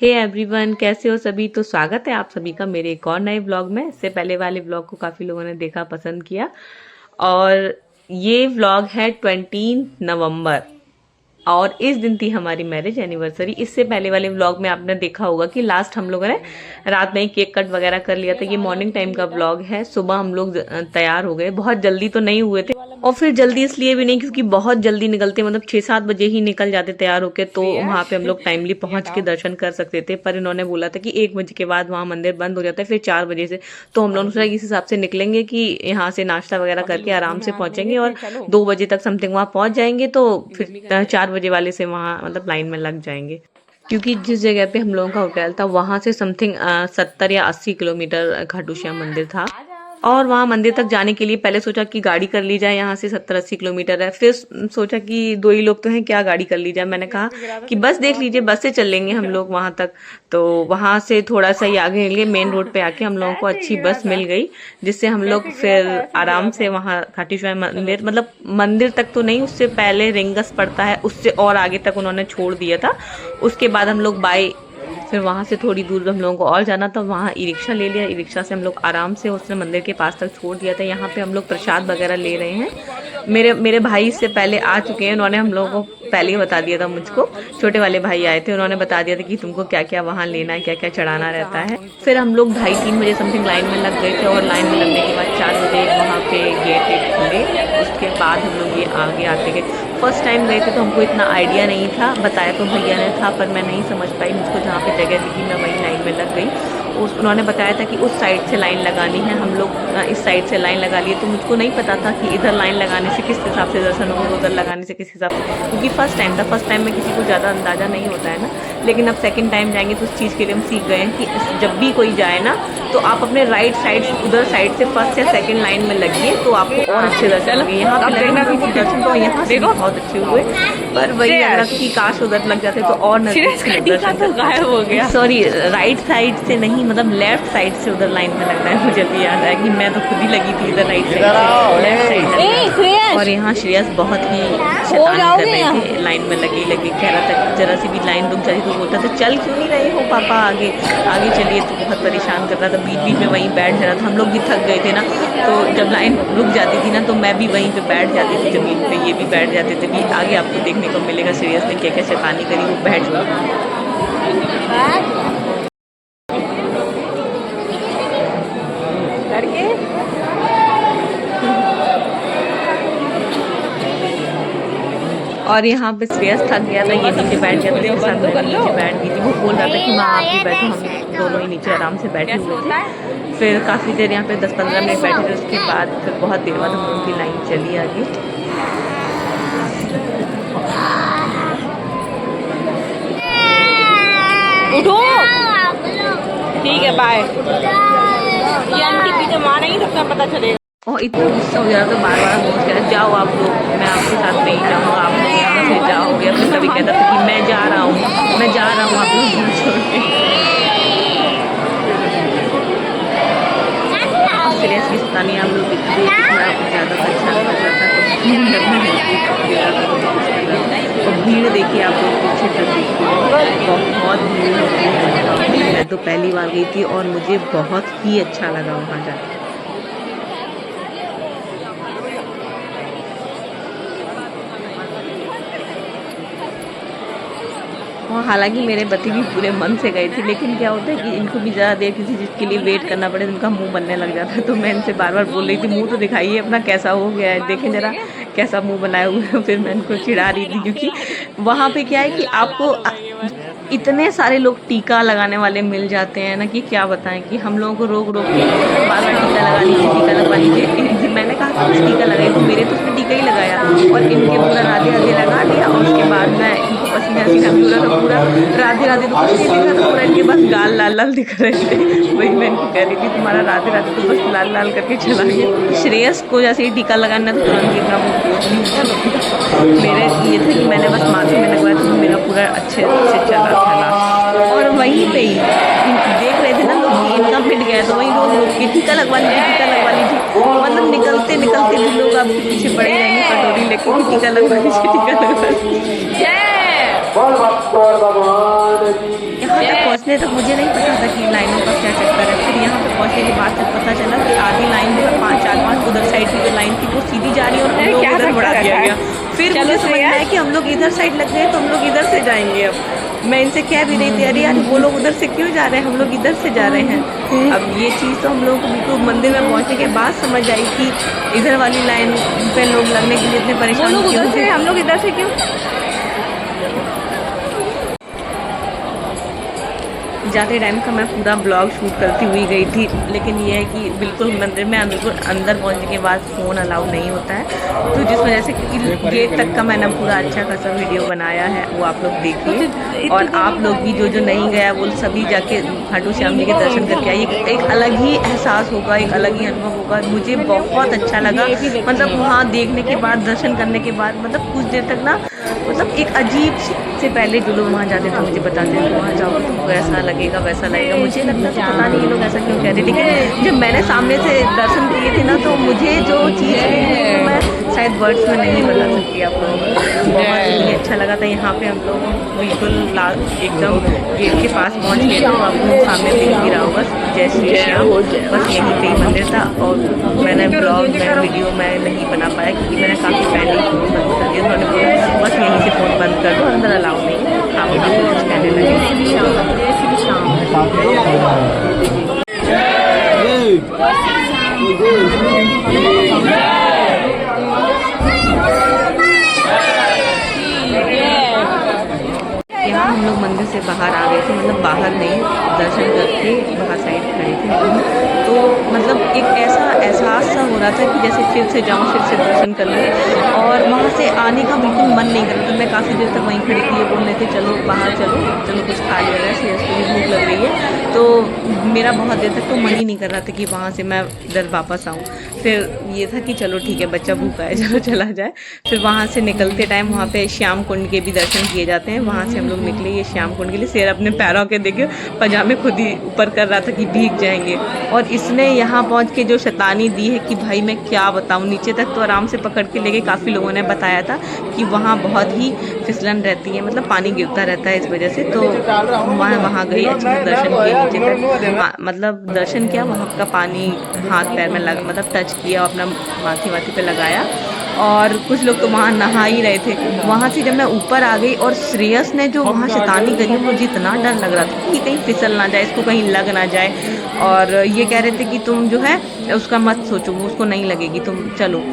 Hey everyone, कैसे हो सभी। तो स्वागत है आप सभी का मेरे एक और नए व्लॉग में। इससे पहले वाले व्लॉग को काफ़ी लोगों ने देखा, पसंद किया। और ये व्लॉग है 20 नवंबर और इस दिन थी हमारी मैरिज एनिवर्सरी। इससे पहले वाले व्लॉग में आपने देखा होगा कि लास्ट हम लोगों ने रात में ही केक कट वगैरह कर लिया था। ये मॉर्निंग टाइम का व्लॉग है। सुबह हम लोग तैयार हो गए, बहुत जल्दी तो नहीं हुए थे, और फिर जल्दी इसलिए भी नहीं क्योंकि बहुत जल्दी निकलते, मतलब 6-7 बजे ही निकल जाते तैयार होके, तो वहाँ पे हम लोग टाइमली पहुंच के दर्शन कर सकते थे। पर इन्होंने बोला था कि 1 बजे के बाद वहाँ मंदिर बंद हो जाता है, फिर 4 बजे से। तो हम लोग सोचा इस हिसाब से निकलेंगे कि यहाँ से नाश्ता वगैरह करके आराम से पहुंचेंगे और 2 बजे तक समथिंग वहाँ पहुंच जाएंगे, तो फिर 4 बजे वाले से वहाँ मतलब लाइन में लग जाएंगे। क्योंकि जिस जगह पे हम लोगों का होटल था वहां से समथिंग 70 या 80 किलोमीटर खाटू श्याम मंदिर था। और वहां मंदिर तक जाने के लिए पहले सोचा कि गाड़ी कर ली जाए, यहाँ से 70-80 किलोमीटर है। फिर सोचा कि 2 ही लोग तो हैं, क्या गाड़ी कर ली जाए। मैंने कहा कि बस देख लीजिए, बस से चल लेंगे हम लोग वहां तक। तो वहां से थोड़ा सा ही आगे निकले, मेन रोड पे आके हम लोगों को अच्छी बस मिल गई, जिससे हम लोग फिर आराम से वहां खाटू श्याम मंदिर, मतलब मंदिर तक तो नहीं, उससे पहले रिंगस पड़ता है, उससे और आगे तक उन्होंने छोड़ दिया था। उसके बाद हम लोग बाय फिर वहाँ से थोड़ी दूर हम लोगों को और जाना था, वहाँ ई रिक्शा ले लिया। ई रिक्शा से हम लोग आराम से उसने मंदिर के पास तक छोड़ दिया था। यहाँ पे हम लोग प्रसाद वगैरह ले रहे हैं। मेरे भाई इससे पहले आ चुके हैं, उन्होंने हम लोगों को पहले ही बता दिया था। मुझको छोटे वाले भाई आए थे, उन्होंने बता दिया था कि तुमको क्या क्या वहाँ लेना है, क्या क्या चढ़ाना रहता है। फिर हम लोग 2:30-3 बजे समथिंग लाइन में लग गए थे, और लाइन में लगने के बाद 4 बजे वहाँ पे गेट खुले। उसके बाद हम लोग ये आगे आते गए। फर्स्ट टाइम गए थे तो हमको इतना आइडिया नहीं था, बताया तो भैया ने था, पर मैं नहीं समझ पाई। मुझको जहाँ पे जगह दिखी मैं वहीं लाइन में लग गई। उन्होंने बताया था कि उस साइड से लाइन लगानी है, हम लोग इस साइड से लाइन लगा लिए। तो मुझको नहीं पता था कि इधर लाइन लगाने से किस हिसाब से दर्शन होगा, उधर लगाने से किस हिसाब से, क्योंकि फर्स्ट टाइम था। फर्स्ट टाइम में किसी को ज़्यादा अंदाज़ा नहीं होता है ना, लेकिन अब सेकंड टाइम जाएंगे तो उस चीज़ के लिए हम सीख गए हैं कि जब भी कोई जाए ना, तो आप अपने राइट साइड उधर साइड से फर्स्ट या सेकंड लाइन में लगिए, तो आपको और अच्छे दर्शन होंगे। यहाँ पे दर्शन तो यहाँ से बहुत अच्छे हुए, पर वही लग रहा था कि काश उधर लग जाते तो और दर्शन तो गायब हो गया। सॉरी, राइट साइड से नहीं, मतलब लेफ्ट साइड से उधर लाइन में लगना है। मुझे भी याद है कि मैं तो खुद ही लगी थी इधर राइट साइड से, लेफ्ट साइड से। और यहाँ श्रेयस बहुत ही शैतानी कर रहे थे, लाइन में लगी कह रहा था कि जरा सी भी लाइन रुक जाती तो बोलता था चल क्यों नहीं रहे हो पापा, आगे आगे चलिए। तो बहुत परेशान कर रहा था, बीच बीच में वहीं बैठ जा रहा था। हम लोग भी थक गए थे ना, तो जब लाइन रुक जाती थी ना, तो मैं भी वहीं पे बैठ जाती थी जमीन पे, ये भी बैठ जाते थे कि आगे आपको देखने को मिलेगा श्रेयस ने क्या क्या शैतानी करी। वो बैठ और यहाँ पे श्रेयस थक गया था, ये नीचे बैठ गया था, नीचे बैठ गई थी। वो बोल रहा था कि माँ आप भी बैठो, हम दोनों ही नीचे आराम से बैठे हुए थे। फिर काफ़ी देर यहाँ पे 10-15 मिनट बैठे थे। उसके बाद फिर बहुत देर बाद हम लोगों की लाइन चली आगे। उठो, ठीक है, बाय। ये आंटी पीछे माँ नहीं सकता, पता चलेगा। और इतना गुस्सा हो गया तो बार बार बोल कह रहा जाओ आप लोग, मैं आपके साथ नहीं जाऊँगा, आप लोग यहाँ से जाओगे। फिर कभी कहता था कि मैं जा रहा हूँ, आप लोग दूर छोड़ के। सीरियसली पता नहीं आप लोग इतना ज़्यादा परेशान कर रहा था। और भीड़ देखिए आप लोग पीछे तक देखिए, बहुत भीड़ होती है। मैं तो पहली बार गई थी और मुझे बहुत ही अच्छा लगा वहाँ जाकर। और हालांकि मेरे पति भी पूरे मन से गए थे, लेकिन क्या होता है कि इनको भी ज़्यादा देर किसी चीज़ के लिए वेट करना पड़े, इनका मुंह बनने लग जाता है। तो मैं इनसे बार बार बोल रही थी मुंह तो दिखाइए अपना, कैसा हो गया है, देखें ज़रा कैसा मुंह बनाए हुए है। फिर मैं इनको चिढ़ा रही थी, क्योंकि वहाँ पे क्या है कि आपको इतने सारे लोग टीका लगाने वाले मिल जाते हैं ना, कि क्या बताएं कि हम लोगों को रोक रोक के बार बार टीका लगा लीजिए, टीका लगवा लीजिए। मैंने कहा था टीका लगाए, तो मेरे तो उसमें टीका ही लगाया और इनके पूरा राधे राधे लगा दिया। और उसके बाद मैं इनको पसीना पूरा था, पूरा राधे राधे तो कुछ नहीं दिख रहा था, पूरा इनके पास गाल लाल लाल दिख रहे थे। वही मैं इनको कह रही थी तुम्हारा राधे राधे तो बस लाल लाल करके चला गया। श्रेयस को जैसे ही टीका लगाना तो तुरंत इनका मेरे ये था कि मैंने बस माथे में लगवाया, तो मेरा पूरा अच्छे से चला था। और वहीं पे ही देख रहे थे ना लोग कि इनका मिट गया, तो वहीं लोग के टीका लगवा लीजिए, टीका लगवा लीजिए। मतलब निकलते निकलते भी लोग आपके पीछे पड़े रहेंगे कटोरी लेके, टीका लगवा लीजिए, टीका लगवा लीजिए। यहाँ तक पहुंचने तक मुझे नहीं पता था कि लाइनों का क्या चक्कर है। फिर यहाँ पे पहुंचने के बाद जब पता चला कि आधी लाइन जो है 5-4-5 उधर साइड की जो लाइन थी वो सीधी जा रही है और हम लोग इधर बढ़ा दिया गया। फिर मुझे समझ में आया कि हम लोग इधर साइड लग गए तो हम लोग इधर से जाएंगे। अब मैं इनसे कह भी रही थी, अरे यार वो लोग उधर से क्यों जा रहे हैं, हम लोग इधर से जा रहे हैं। अब ये चीज़ तो हम लोगों को बिल्कुल मंदिर में पहुंचने के बाद समझ आई कि इधर वाली लाइन पे लोग लगने के लिए इतने परेशान क्यों थे, हम लोग इधर से क्यों। जाते टाइम का मैं पूरा ब्लॉग शूट करती हुई गई थी, लेकिन ये है कि बिल्कुल मंदिर में बिल्कुल अंदर पहुंचने के बाद फ़ोन अलाउ नहीं होता है, तो जिस वजह से क्योंकि गेट तक का मैंने पूरा अच्छा खासा वीडियो बनाया है, वो आप लोग देखिए। और आप लोग भी जो नहीं गया वो सभी जाके खाटू श्याम जी के दर्शन करके आइए। एक अलग ही एहसास होगा, एक अलग ही अनुभव होगा। मुझे बहुत अच्छा लगा, मतलब वहाँ देखने के बाद, दर्शन करने के बाद, मतलब कुछ देर तक ना, मतलब एक अजीब से पहले जो लोग वहाँ जाते थे मुझे बताते थे वहाँ जाओ तो वैसा लगेगा वैसा लगेगा। मुझे लगता था पता नहीं ये लोग ऐसा क्यों कहते, लेकिन जब मैंने सामने से दर्शन किए थे ना तो मुझे जो चीज़ तो मैं शायद वर्ड्स में नहीं बता सकती आप लोगों को। बहुत ही अच्छा लगा था। यहाँ पे हम लोग बिल्कुल एकदम गेट के पास पहुँच गए थे, आप लोग सामने दिख भी रहा होगा जय श्री श्याम, बस यहीं पे ही मंदिर था। और मैंने ब्लॉग में वीडियो मैं नहीं बना पाया क्योंकि मैंने काफ़ी पहले ही फ़ोन बंद कर दिया। उन्होंने बोला बस यहीं से फ़ोन बंद कर दो, अंदर अलाउ नहीं। आप कुछ कहने लगे। यहाँ हम लोग मंदिर से बाहर आ गए थे, मतलब बाहर नहीं, दर्शन करके बाहर साइड खड़े थे। तो मतलब एक ऐसा एहसास सा हो रहा था कि जैसे फिर से जाऊँ, फिर से दर्शन कर लूँ, और वहाँ से आने का बिल्कुल मन नहीं कर रहा था। मैं काफ़ी देर तक वहीं खड़ी थी, ये बोल रहे थे चलो बाहर चलो कुछ खा लिया जाए, सीरियस को भी भूख लग रही है। तो मेरा बहुत देर तक तो मन ही नहीं कर रहा था कि वहाँ से मैं इधर वापस आऊँ। फिर ये था कि चलो ठीक है, बच्चा भूखा है, चलो चला जाए। फिर वहाँ से निकलते टाइम वहाँ पे श्याम कुंड के भी दर्शन किए जाते हैं। वहाँ से हम लोग निकले ये श्याम कुंड के लिए। शेर अपने पैरों के देखे पजामे खुद ही ऊपर कर रहा था कि भीग जाएंगे, और इसने यहाँ पहुँच के जो शैतानी दी है कि भाई मैं क्या बताऊँ। नीचे तक तो आराम से पकड़ के लेके, काफ़ी लोगों ने बताया था कि वहाँ बहुत ही फिसलन रहती है, मतलब पानी गिरता रहता है इस वजह से। तो वहाँ गई, अच्छे से दर्शन किए नीचे तक, मतलब दर्शन किया, वहाँ का पानी हाथ पैर में लगा, मतलब टच किया, अपना माथे पे लगाया। और कुछ लोग तो वहाँ नहा ही रहे थे। वहाँ से जब मैं ऊपर आ गई और श्रेयस ने जो वहाँ शैतानी करी, मुझे इतना डर लग रहा था कि कहीं फिसल ना जाए, इसको कहीं लग ना जाए। और ये कह रहे थे कि तुम जो है उसका मत सोचो, वो उसको नहीं लगेगी, तुम चलो।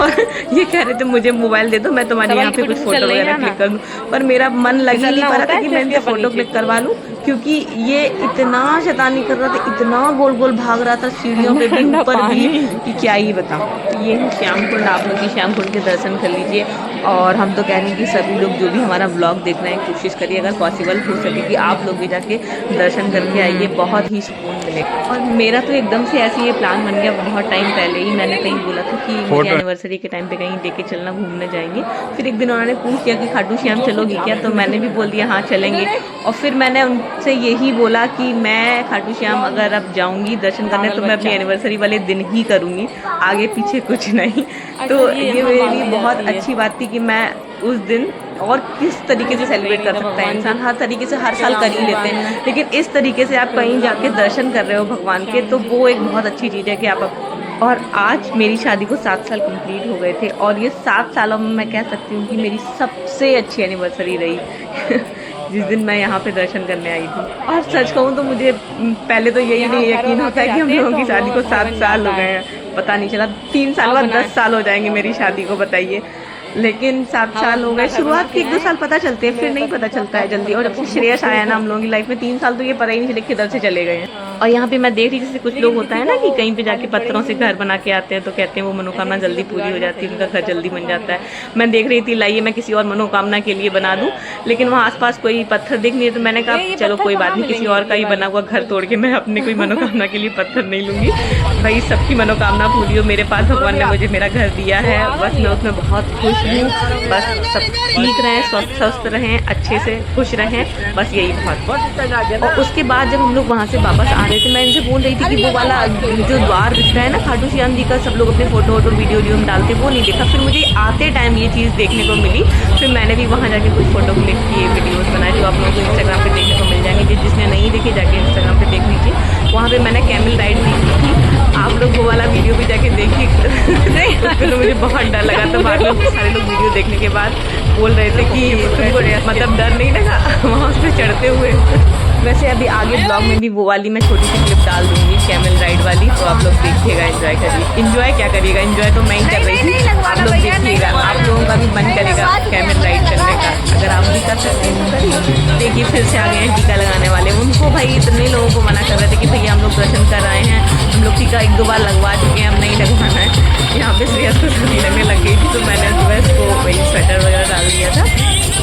और ये कह रहे थे मुझे मोबाइल दे दो, मैं तुम्हारे यहाँ पे कुछ फोटो वगैरह क्लिक कर दूँ, पर मेरा मन लग ही नहीं पा रहा था कि मैं इनसे फोटो क्लिक करवा लूँ, क्योंकि ये इतना शैतानी कर रहा था, इतना गोल गोल भाग रहा था सीढ़ियों पे भी, ऊपर भी, कि क्या ही बताऊँ। ये है श्याम कुंड, आप लोग भी श्याम कुंड के दर्शन कर लीजिए। और हम तो कह रहे हैं कि सभी लोग जो भी हमारा ब्लॉग देख रहे हैं, कोशिश करिए अगर पॉसिबल हो सके कि आप लोग भी जाके दर्शन करके आइए, बहुत ही सुकून मिलेगा। और मेरा तो एकदम से ऐसे ये प्लान बन गया, बहुत टाइम पहले ही मैंने कहीं बोला था कि मेरी एनिवर्सरी के टाइम पे कहीं लेके चलना, घूमने जाएंगे। फिर एक दिन उन्होंने पूछ लिया कि खाटू श्याम चलोगी क्या, तो मैंने भी बोल दिया हाँ चलेंगे। और फिर मैंने उनसे यही बोला कि मैं खाटू श्याम अगर अब जाऊँगी दर्शन करने तो मैं अपनी एनिवर्सरी वाले दिन ही करूँगी, आगे पीछे कुछ नहीं। तो ये मेरे लिए बहुत अच्छी बात थी कि मैं उस दिन, और किस तरीके से सेलिब्रेट कर सकता है इंसान, हर तरीके से हर साल कर ही लेते हैं, लेकिन इस तरीके से आप कहीं जाके दर्शन कर रहे हो भगवान के, तो वो एक बहुत अच्छी चीज़ है कि आप। और आज मेरी शादी को 7 साल कंप्लीट हो गए थे, और ये 7 सालों में मैं कह सकती हूँ कि मेरी सबसे अच्छी एनिवर्सरी रही जिस दिन मैं यहाँ पे दर्शन करने आई थी। और सच कहूँ तो मुझे पहले तो यही नहीं यकीन होता है कि हम लोगों की शादी को 7 साल हो गए हैं, पता नहीं चला। 3 साल बाद 10 साल हो जाएंगे मेरी शादी को, बताइए। लेकिन 7 साल हो गए। शुरुआत के 1-2 साल पता चलते हैं, फिर नहीं पता चलता है जल्दी। और जब से श्रेयस आया ना हम लोगों की लाइफ में, 3 साल तो ये पता ही नहीं चले किधर से चले गए हैं। और यहाँ पे मैं देख रही, जैसे कुछ लोग होता है ना कि कहीं पे जाके पत्थरों से घर बना के आते हैं, तो कहते हैं वो मनोकामना जल्दी पूरी हो जाती है, उनका घर जल्दी बन जाता है। मैं देख रही थी लाइए मैं किसी और मनोकामना के लिए बना दूं, लेकिन वहाँ आसपास कोई पत्थर दिख नहीं है, तो मैंने कहा चलो कोई बात नहीं, किसी और का ही बना हुआ घर तोड़ के मैं अपने कोई मनोकामना के लिए पत्थर नहीं लूँगी। भाई सबकी मनोकामना पूरी हो, मेरे पास भगवान ने मुझे मेरा घर दिया है, बस मैं उसमें बहुत खुश हूँ। बस सब ठीक रहें, स्वस्थ रहें, अच्छे से खुश रहें, बस यही बहुत। और उसके बाद जब हम लोग वहाँ से वापस आ रहे थे, मैं इनसे बोल रही थी कि वो वाला जो द्वार दिख रहा है ना खाटू श्याम जी का, सब लोग अपने फोटो और वीडियो में डालते, वो नहीं देखा। फिर मुझे आते टाइम ये चीज़ देखने को मिली, फिर मैंने भी वहाँ जाके कुछ फोटो क्लिक किए, वीडियोस बनाए, जो आप लोगों को इंस्टाग्राम पे देखने को मिल जाएंगे। जिसने नहीं मुझे बहुत डर लगा। तो बाद में सारे लोग वीडियो देखने के बाद बोल रहे थे कि तुमको मतलब डर नहीं लगा वहाँ उस पर चढ़ते हुए। वैसे अभी आगे ब्लॉग में भी वो वाली मैं छोटी सी क्लिप डाल दूंगी कैमल राइड वाली, तो आप लोग देखिएगा, एंजॉय करिए। एंजॉय क्या करिएगा, एंजॉय तो मैं ही कर रही थी, आप लोग देखिएगा। आप लोगों का भी मन करेगा कैमल राइड करने का, अगर आप भी कर सकते हैं तो करिए। देखिए फिर से आ गए हैं टीका लगाने वाले। उनको भाई इतने लोगों को मना कर रहे थे कि भैया हम लोग दर्शन कर रहे हैं, हम लोग टीका 1-2 बार लगवा चुके हैं, हम नहीं लगवाना है। यहाँ पे श्रेयस को सर्दी लगने लग गई थी, तो मैंने सुबह इसको वही स्वेटर वगैरह डाल दिया था।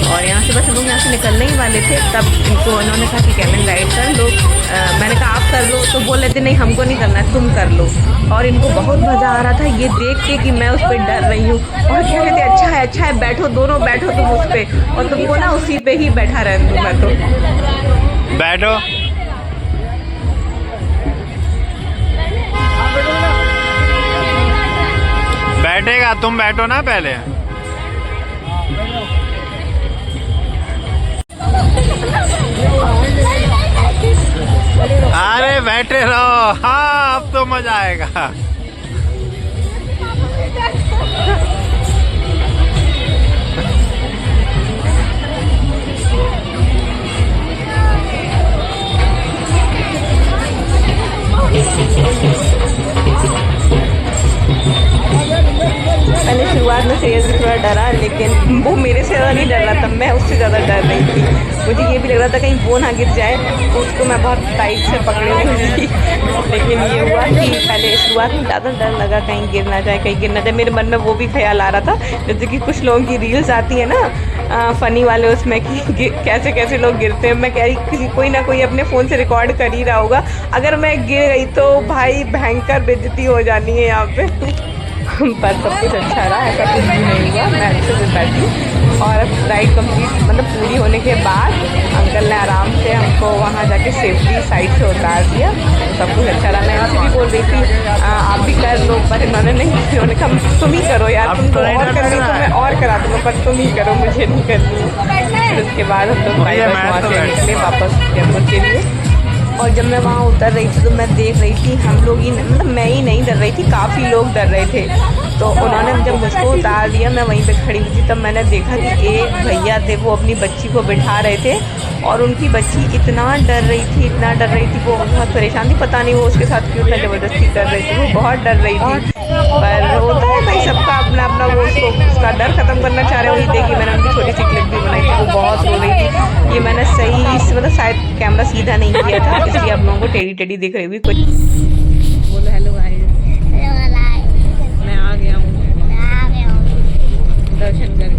और यहाँ से बस हम लोग यहाँ से निकलने ही वाले थे, तब इनको उन्होंने कहा कि कैमल राइड कर लो। मैंने कहा आप कर लो, तो बोल रहे थे नहीं हमको नहीं करना है, तुम कर लो। और इनको बहुत मज़ा आ रहा था ये देख के कि मैं उस पर डर रही हूँ, और कह रहे थे अच्छा है बैठो, दोनों बैठो तुम उस पर, और तुमको ना उसी पे ही बैठा रहने दूँ मैं। तो बैठो। बैठेगा, तुम बैठो ना पहले। अरे बैठे रहो, हाँ अब तो मजा आएगा। पहले शुरुआत में श्रेयस भी थोड़ा डरा, लेकिन वो मेरे से ज़्यादा नहीं डर रहा था, मैं उससे ज़्यादा डर रही थी। मुझे ये भी लग रहा था कहीं वो ना गिर जाए, तो उसको मैं बहुत टाइट से पकड़े हुई थी। लेकिन ये हुआ कि पहले शुरुआत में ज़्यादा डर लगा कहीं गिर ना जाए। मेरे मन में वो भी ख्याल आ रहा था, जैसे कि कुछ लोगों की रील्स आती है ना फ़नी वाले, उसमें कि कैसे कैसे लोग गिरते हैं। मैं कह रही कोई ना कोई अपने फ़ोन से रिकॉर्ड कर ही रहा होगा, अगर मैं गिर गई तो भाई भयंकर बेइज्जती हो जानी है यहाँ पे। पर सब कुछ अच्छा रहा, ऐसा कुछ भी नहीं हुआ, मैं अच्छे से बैठी। और राइड कंप्लीट मतलब पूरी होने के बाद अंकल ने आराम से हमको वहाँ जाके सेफ्टी साइड से उतार दिया, तो सब कुछ अच्छा रहा। मैं इनसे भी बोल रही थी आप भी कर लो, पर इन्होंने नहीं, उन्होंने कहा तुम ही करो यार, तुमको और करनी तो मैं और करा दूँगा, पर तुम ही करो, मुझे नहीं करनी। फिर उसके बाद हम लोग वहाँ से निकले वापस जयपुर के लिए। और जब मैं वहाँ उतर रही थी तो मैं देख रही थी हम लोग ही मतलब मैं ही नहीं डर रही थी, काफ़ी लोग डर रहे थे। तो उन्होंने जब मुझको उतार दिया, मैं वहीं पे खड़ी हुई थी, तब मैंने देखा कि एक भैया थे, वो अपनी बच्ची को बिठा रहे थे, और उनकी बच्ची इतना डर रही थी, वो बहुत परेशान थी, पता नहीं वो उसके साथ क्यों इतना ज़बरदस्ती कर रही थी, वो बहुत डर रही थी। पर होता है भाई सबका अपना अपना, वो उसका डर ख़त्म करना चाह रहे। वही देखिए मैंने उनकी छोटी सी क्लिप भी बनाई थी, वो बहुत रो रही थी। ये मैंने सही मतलब शायद कैमरा सीधा नहीं किया था, इसलिए आप लोगों को टेढ़ी टेढ़ी दिख रही हुई। कुछ बोलो हेलो गाइस, मैं आ गया हूँ दर्शन करके।